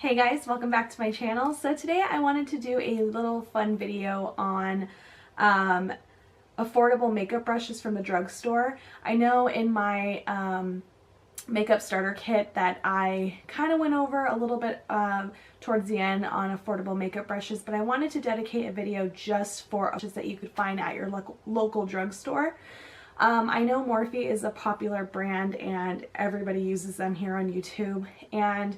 Hey guys, welcome back to my channel. So today I wanted to do a little fun video on affordable makeup brushes from the drugstore. I know in my makeup starter kit that I kind of went over a little bit towards the end on affordable makeup brushes, but I wanted to dedicate a video just for brushes that you could find at your local drugstore. I know Morphe is a popular brand and everybody uses them here on YouTube, and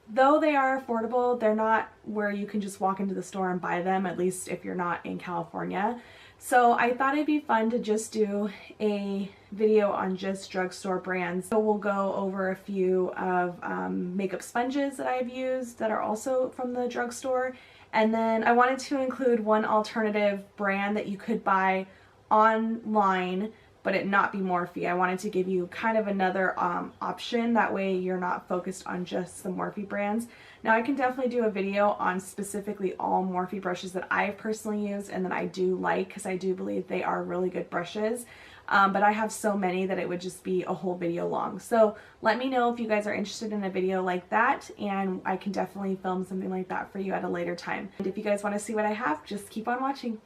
though they are affordable, they're not where you can just walk into the store and buy them, at least if you're not in California. So I thought it'd be fun to just do a video on just drugstore brands. So we'll go over a few of makeup sponges that I've used that are also from the drugstore. And then I wanted to include one alternative brand that you could buy online but it not be Morphe. I wanted to give you kind of another option. That way you're not focused on just the Morphe brands. Now I can definitely do a video on specifically all Morphe brushes that I've personally used and that I do like, because I do believe they are really good brushes. But I have so many that it would just be a whole video long. So let me know if you guys are interested in a video like that, and I can definitely film something like that for you at a later time. And if you guys want to see what I have, just keep on watching.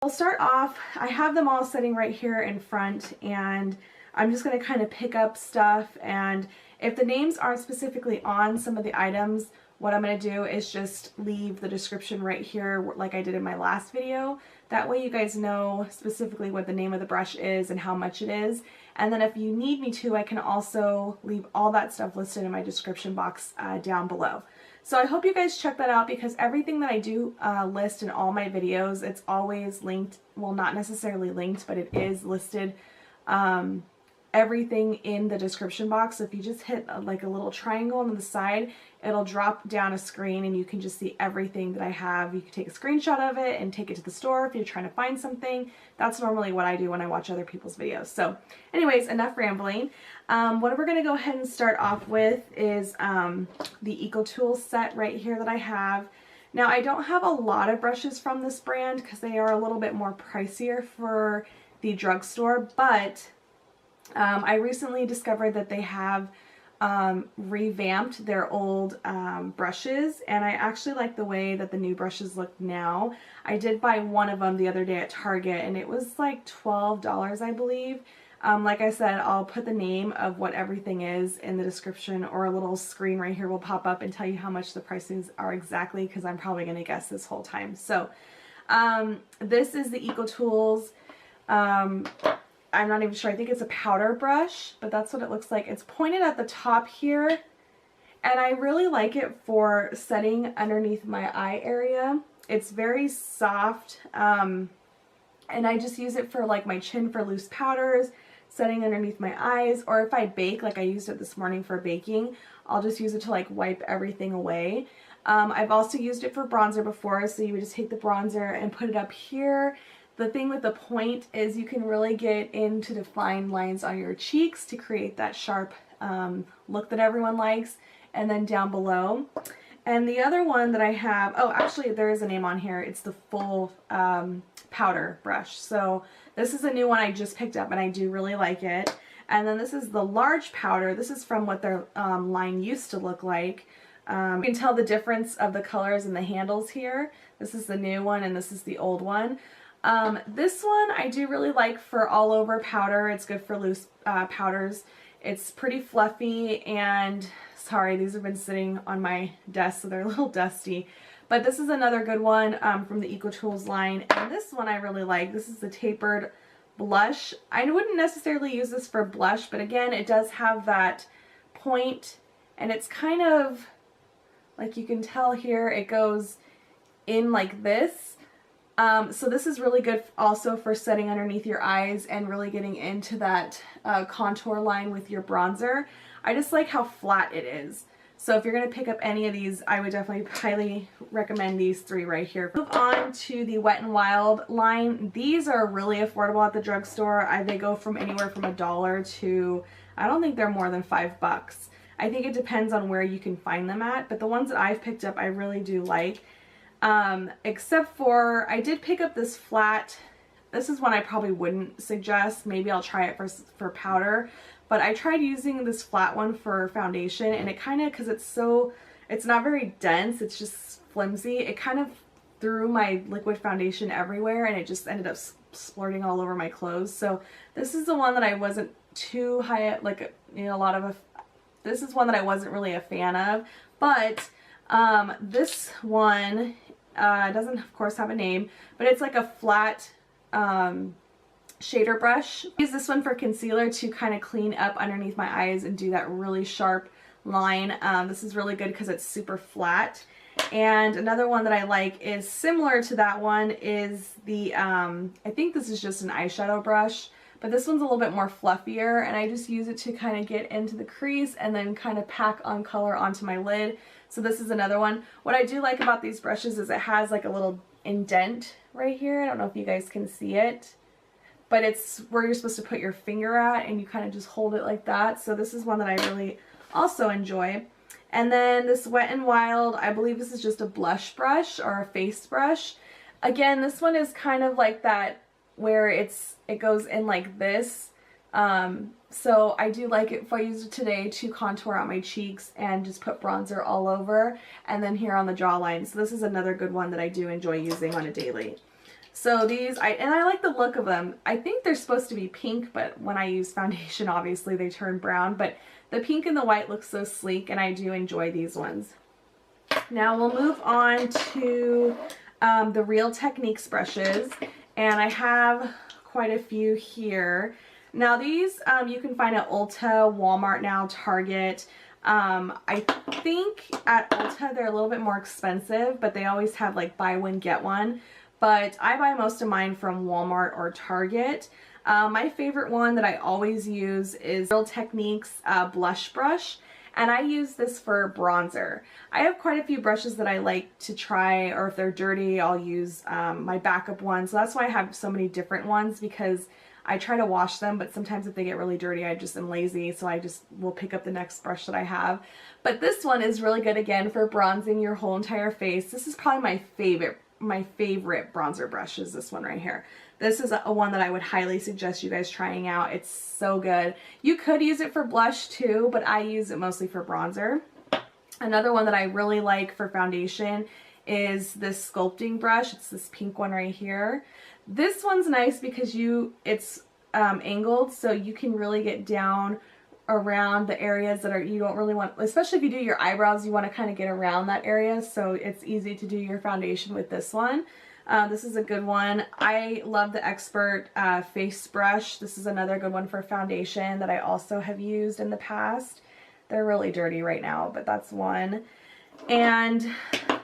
I'll start off, I have them all sitting right here in front, and I'm just going to kind of pick up stuff, and if the names aren't specifically on some of the items, what I'm going to do is just leave the description right here like I did in my last video. That way you guys know specifically what the name of the brush is and how much it is. And then if you need me to, I can also leave all that stuff listed in my description box down below. So I hope you guys check that out, because everything that I do list in all my videos, it's always linked. Well, not necessarily linked, but it is listed, everything in the description box. So if you just hit like a little triangle on the side, it'll drop down a screen and you can just see everything that I have. You can take a screenshot of it and take it to the store if you're trying to find something. That's normally what I do when I watch other people's videos. So anyways, enough rambling. What we're going to go ahead and start off with is the Eco Tools set right here that I have. Now I don't have a lot of brushes from this brand because they are a little bit more pricier for the drugstore, but I recently discovered that they have revamped their old brushes, and I actually like the way that the new brushes look now. I did buy one of them the other day at Target, and it was like $12, I believe. Like I said, I'll put the name of what everything is in the description, or a little screen right here will pop up and tell you how much the prices are exactly, because I'm probably going to guess this whole time. So this is the Eco Tools. I'm not even sure. I think it's a powder brush, but that's what it looks like. It's pointed at the top here, and I really like it for setting underneath my eye area. It's very soft, and I just use it for like my chin for loose powders, setting underneath my eyes, or if I bake, like I used it this morning for baking, I'll just use it to like wipe everything away. I've also used it for bronzer before, so you would just take the bronzer and put it up here. The thing with the point is you can really get into defined lines on your cheeks to create that sharp look that everyone likes, and then down below. And the other one that I have, oh actually there is a name on here, it's the full powder brush. So this is a new one I just picked up and I do really like it. And then this is the large powder. This is from what their line used to look like. You can tell the difference of the colors and the handles here. This is the new one and this is the old one. This one I do really like for all over powder. It's good for loose powders. It's pretty fluffy, and sorry, these have been sitting on my desk so they're a little dusty. But this is another good one from the Eco Tools line, and this one I really like. This is the tapered blush. I wouldn't necessarily use this for blush, but again, it does have that point, and it's kind of like, you can tell here it goes in like this. So this is really good also for setting underneath your eyes and really getting into that contour line with your bronzer. I just like how flat it is. So if you're going to pick up any of these, I would definitely highly recommend these three right here. Move on to the Wet n Wild line. These are really affordable at the drugstore. They go from anywhere from $1 to, I don't think they're more than $5. I think it depends on where you can find them at, but the ones that I've picked up I really do like. Except for, I did pick up this flat. This is one I probably wouldn't suggest. Maybe I'll try it for powder, but I tried using this flat one for foundation, and it kind of, because it's not very dense, it's just flimsy, it kind of threw my liquid foundation everywhere, and it just ended up splurting all over my clothes. So this is the one that I wasn't too high, like, you know, this is one that I wasn't really a fan of. But this one doesn't of course have a name, but it's like a flat shader brush. I use this one for concealer to kind of clean up underneath my eyes and do that really sharp line. This is really good because it's super flat. And another one that I like is similar to that one is the, I think this is just an eyeshadow brush, but this one's a little bit more fluffier, and I just use it to kind of get into the crease and then kind of pack on color onto my lid. So this is another one. What I do like about these brushes is it has like a little indent right here. I don't know if you guys can see it, but it's where you're supposed to put your finger at, and you kind of just hold it like that. So this is one that I really also enjoy. And then this Wet n Wild, I believe this is just a blush brush or a face brush. Again, this one is kind of like that where it goes in like this. So I do like it if I use it today to contour out my cheeks and just put bronzer all over, and then here on the jawline. So this is another good one that I do enjoy using on a daily. So these, and I like the look of them. I think they're supposed to be pink, but when I use foundation, obviously they turn brown. But the pink and the white look so sleek, and I do enjoy these ones. Now we'll move on to the Real Techniques brushes, and I have quite a few here. Now these you can find at Ulta, Walmart now, Target. I think at Ulta they're a little bit more expensive, but they always have like buy one get one. But I buy most of mine from Walmart or Target. My favorite one that I always use is Real Techniques blush brush, and I use this for bronzer. I have quite a few brushes that I like to try, or if they're dirty, I'll use my backup one. So that's why I have so many different ones, because I try to wash them, but sometimes if they get really dirty, I just am lazy, so I just will pick up the next brush that I have. But this one is really good, again, for bronzing your whole entire face. This is probably my favorite bronzer brush is this one right here. This is a one that I would highly suggest you guys trying out. It's so good. You could use it for blush too, but I use it mostly for bronzer. Another one that I really like for foundation is this sculpting brush. It's this pink one right here. This one's nice because it's angled, so you can really get down around the areas that you don't really want, especially if you do your eyebrows, you want to kind of get around that area, so it's easy to do your foundation with this one. This is a good one. I love the Expert face brush. This is another good one for foundation that I also have used in the past. They're really dirty right now, but that's one. And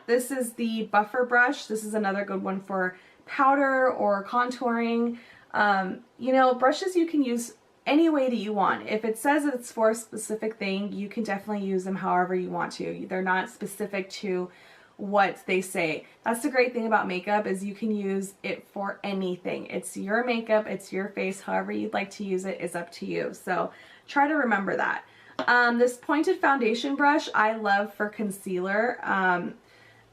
this is the buffer brush. This is another good one for powder or contouring. You know, brushes you can use any way that you want. If it says that it's for a specific thing, you can definitely use them however you want to. They're not specific to what they say. That's the great thing about makeup, is you can use it for anything. It's your makeup, it's your face, however you'd like to use it is up to you. So try to remember that. This pointed foundation brush I love for concealer.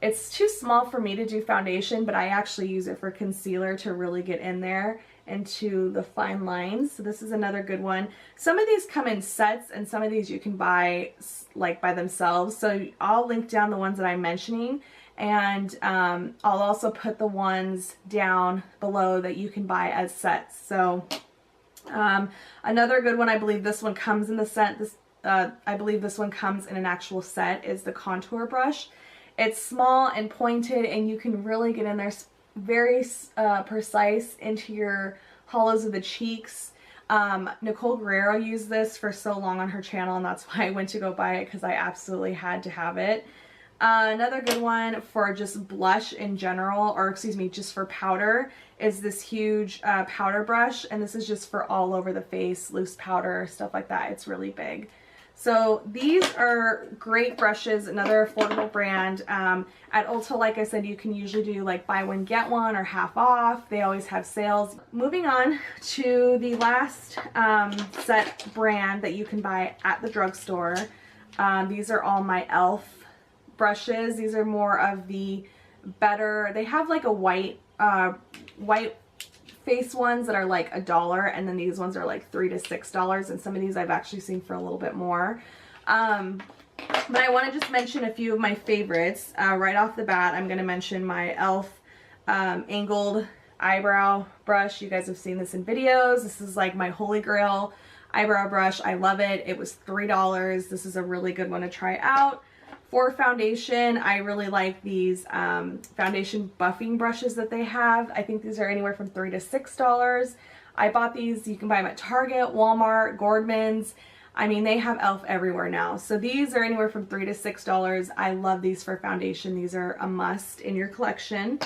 It's too small for me to do foundation, but I actually use it for concealer to really get in there into the fine lines. So this is another good one. Some of these come in sets, and some of these you can buy like by themselves. So I'll link down the ones that I'm mentioning, and I'll also put the ones down below that you can buy as sets. So another good one, I believe this one comes in the set. I believe this one comes in an actual set, is the contour brush. It's small and pointed, and you can really get in there very precise into your hollows of the cheeks. Nicole Guerrero used this for so long on her channel, and that's why I went to go buy it, because I absolutely had to have it. Another good one for just blush in general, or excuse me, just for powder, is this huge powder brush, and this is just for all over the face, loose powder, stuff like that. It's really big. So these are great brushes, another affordable brand. At Ulta, like I said, you can usually do like buy one get one or half off. They always have sales. Moving on to the last set brand that you can buy at the drugstore. These are all my e.l.f. brushes. These are more of the better, they have like a white face ones that are like $1, and then these ones are like $3 to $6, and some of these I've actually seen for a little bit more. But I want to just mention a few of my favorites. Right off the bat, I'm going to mention my e.l.f. Angled eyebrow brush. You guys have seen this in videos. This is like my holy grail eyebrow brush. I love it. It was $3. This is a really good one to try out. For foundation, I really like these foundation buffing brushes that they have. I think these are anywhere from $3 to $6. I bought these. You can buy them at Target, Walmart, Gordman's. I mean, they have e.l.f. everywhere now. So these are anywhere from $3 to $6. I love these for foundation. These are a must in your collection.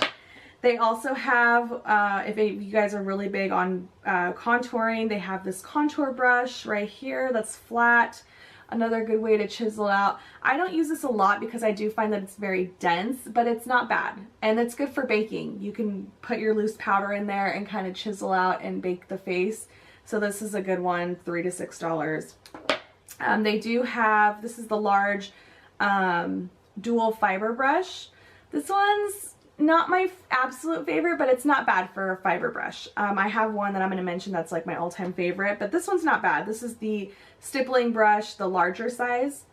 They also have, if you guys are really big on contouring, they have this contour brush right here that's flat. Another good way to chisel out. I don't use this a lot because I do find that it's very dense, but it's not bad. And it's good for baking. You can put your loose powder in there and kind of chisel out and bake the face. So this is a good one, $3 to $6. They do have, this is the large dual fiber brush. This one's not my absolute favorite, but it's not bad for a fiber brush. I have one that I'm going to mention that's like my all-time favorite, but this one's not bad. This is the stippling brush, the larger size.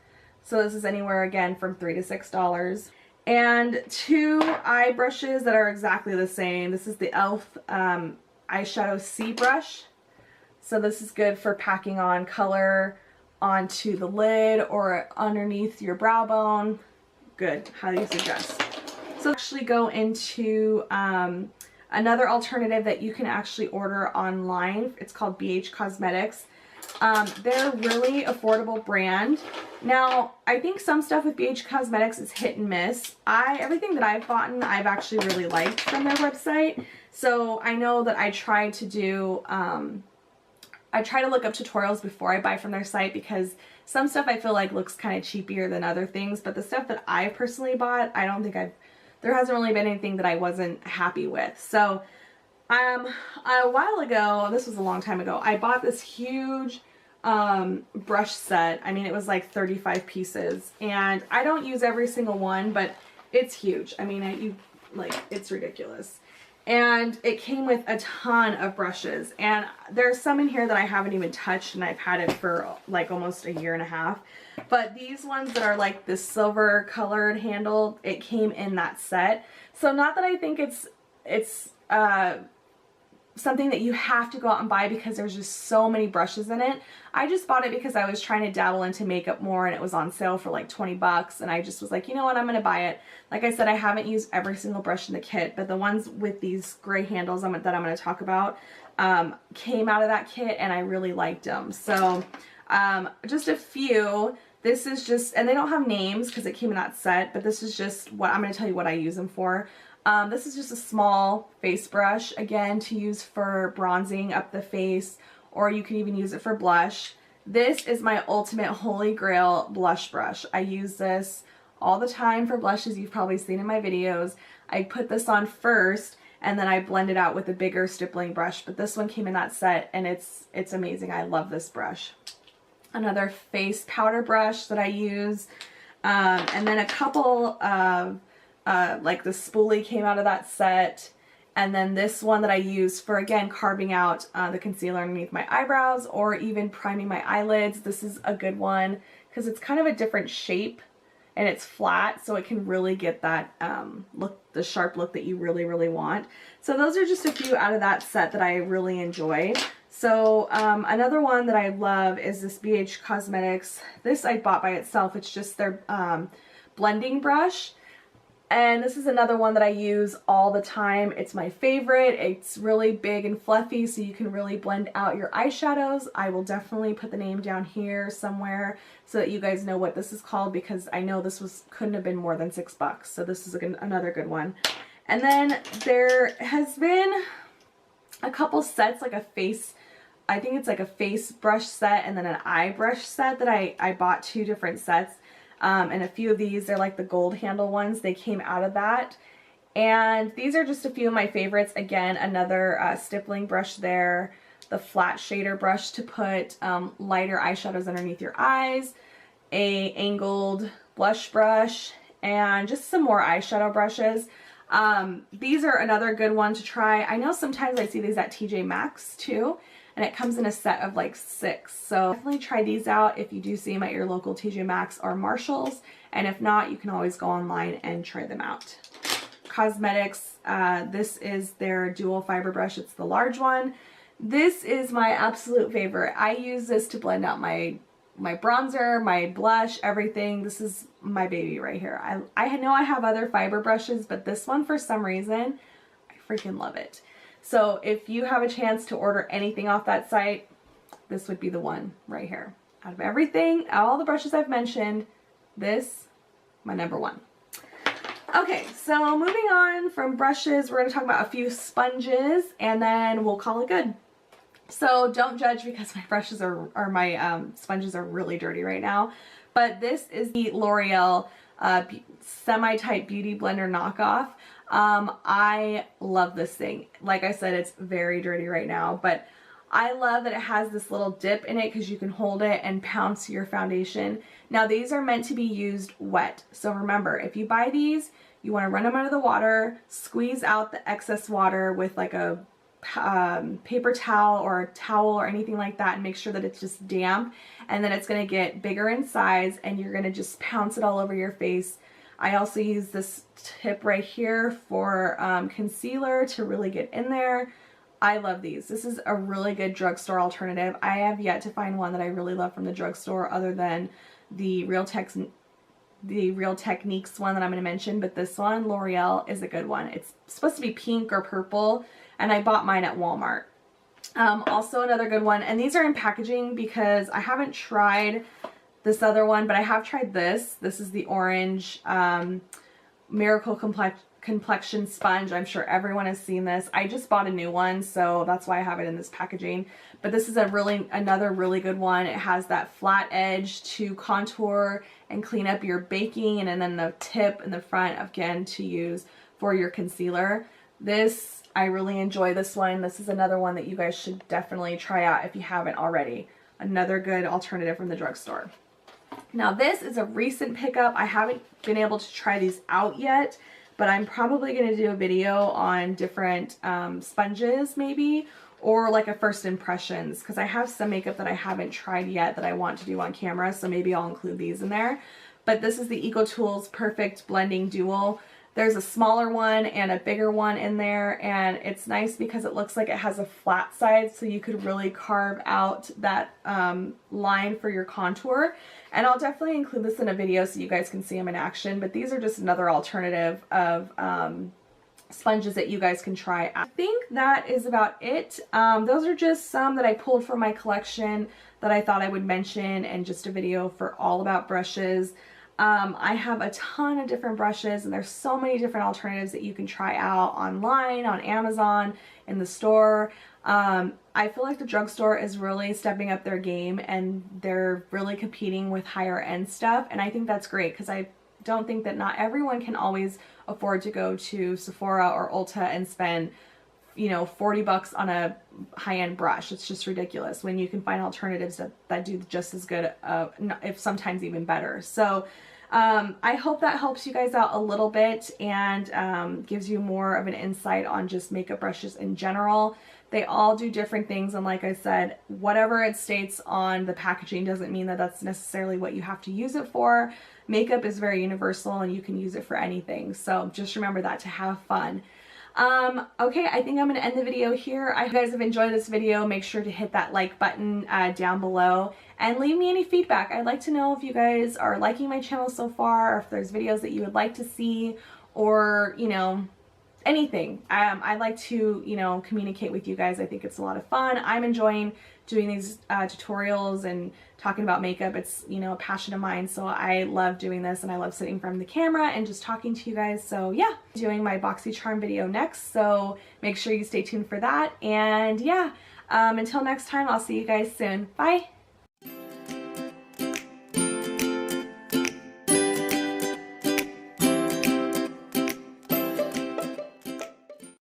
So this is anywhere again from $3 to $6. And two eye brushes that are exactly the same. This is the e.l.f. Eyeshadow C brush. So this is good for packing on color onto the lid or underneath your brow bone. Good, highly suggest. So actually go into another alternative that you can actually order online. It's called BH Cosmetics. They're a really affordable brand. Now, I think some stuff with BH Cosmetics is hit and miss. Everything that I've bought, I've actually really liked from their website. So I know that I try to do, I try to look up tutorials before I buy from their site because some stuff I feel like looks kind of cheapier than other things. But the stuff that I personally bought, I don't think there hasn't really been anything that I wasn't happy with. So a while ago, this was a long time ago, I bought this huge brush set. I mean, it was like 35 pieces, and I don't use every single one, but it's huge. I mean, it's ridiculous. And it came with a ton of brushes, and there's some in here that I haven't even touched, and I've had it for like almost a year and a half. But these ones that are like this silver colored handle, it came in that set. So not that I think it's something that you have to go out and buy because there's just so many brushes in it. I just bought it because I was trying to dabble into makeup more, and it was on sale for like 20 bucks, and I just was like, you know what, I'm gonna buy it. Like I said, I haven't used every single brush in the kit, but the ones with these gray handles that I'm gonna talk about came out of that kit, and I really liked them. So just a few. This is just, and they don't have names because it came in that set, but this is just what I'm going to tell you what I use them for. This is just a small face brush, again, to use for bronzing up the face, or you can even use it for blush. This is my ultimate holy grail blush brush. I use this all the time for blushes. You've probably seen in my videos. I put this on first, and then I blend it out with a bigger stippling brush, but this one came in that set, and it's amazing. I love this brush. Another face powder brush that I use, and then a couple of like the spoolie came out of that set, and then this one that I use for, again, carving out the concealer underneath my eyebrows or even priming my eyelids. This is a good one because it's kind of a different shape and it's flat, so it can really get that look, the sharp look that you really, really want. So those are just a few out of that set that I really enjoy. So another one that I love is this BH Cosmetics. This I bought by itself. It's just their blending brush. And this is another one that I use all the time. It's my favorite. It's really big and fluffy, so you can really blend out your eyeshadows. I will definitely put the name down here somewhere so that you guys know what this is called, because I know this couldn't have been more than $6. So this is another good one. And then there has been a couple sets, like a face, I think it's like a face brush set and then an eye brush set that I bought 2 different sets. And a few of these, they're like the gold handle ones. They came out of that. And these are just a few of my favorites. Again, another stippling brush there. The flat shader brush to put lighter eyeshadows underneath your eyes. A angled blush brush. And just some more eyeshadow brushes. These are another good one to try. I know sometimes I see these at TJ Maxx too, and it comes in a set of like 6. So definitely try these out if you do see them at your local TJ Maxx or Marshalls. And if not, you can always go online and try them out. Cosmetics, this is their dual fiber brush. It's the large one. This is my absolute favorite. I use this to blend out my bronzer, my blush, everything. This is my baby right here. I know I have other fiber brushes, but this one for some reason, I freaking love it. So if you have a chance to order anything off that site, this would be the one right here. Out of everything, all the brushes I've mentioned, this, my number one. Okay, so moving on from brushes, we're going to talk about a few sponges and then we'll call it good. So don't judge because my brushes my sponges are really dirty right now. But this is the L'Oreal Semi-Tight Beauty Blender knockoff. I love this thing. Like I said, it's very dirty right now, but I love that it has this little dip in it because you can hold it and pounce your foundation. Now these are meant to be used wet. So remember, if you buy these, you want to run them under the water, squeeze out the excess water with like a paper towel or a towel or anything like that, and make sure that it's just damp, and then it's going to get bigger in size and you're going to just pounce it all over your face. I also use this tip right here for concealer to really get in there. I love these. This is a really good drugstore alternative. I have yet to find one that I really love from the drugstore other than the Real Techniques one that I'm going to mention, but this one, L'Oreal, is a good one. It's supposed to be pink or purple, and I bought mine at Walmart. Also another good one, and these are in packaging because I haven't tried this other one, but I have tried this. This is the orange Miracle Complexion Sponge. I'm sure everyone has seen this. I just bought a new one, so that's why I have it in this packaging. But this is another really good one. It has that flat edge to contour and clean up your baking, and then the tip in the front again to use for your concealer. This, I really enjoy this one. This is another one that you guys should definitely try out if you haven't already. Another good alternative from the drugstore. Now this is a recent pickup. I haven't been able to try these out yet, but I'm probably going to do a video on different sponges maybe, or like a first impressions, because I have some makeup that I haven't tried yet that I want to do on camera, so maybe I'll include these in there. But this is the EcoTools Perfect Blending Dual. There's a smaller one and a bigger one in there, and it's nice because it looks like it has a flat side, so you could really carve out that line for your contour. And I'll definitely include this in a video so you guys can see them in action, but these are just another alternative of sponges that you guys can try. I think that is about it. Those are just some that I pulled from my collection that I thought I would mention, and just a video for all about brushes. I have a ton of different brushes, and there's so many different alternatives that you can try out online, on Amazon, in the store. I feel like the drugstore is really stepping up their game, and they're really competing with higher end stuff, and I think that's great because I don't think that not everyone can always afford to go to Sephora or Ulta and spend, you know, 40 bucks on a high-end brush. It's just ridiculous when you can find alternatives that do just as good, if sometimes even better. So I hope that helps you guys out a little bit and gives you more of an insight on just makeup brushes in general. They all do different things, and like I said, whatever it states on the packaging doesn't mean that that's necessarily what you have to use it for. Makeup is very universal and you can use it for anything, so just remember that to have fun. Okay, I think I'm going to end the video here. I hope you guys have enjoyed this video. Make sure to hit that like button down below and leave me any feedback. I'd like to know if you guys are liking my channel so far, or if there's videos that you would like to see, or, you know, anything. I like to, you know, communicate with you guys. I think it's a lot of fun. I'm enjoying doing these tutorials and talking about makeup. It's, you know, a passion of mine, so I love doing this, and I love sitting in front of the camera and just talking to you guys. So yeah, doing my BoxyCharm video next, so make sure you stay tuned for that. And yeah, until next time, I'll see you guys soon. Bye!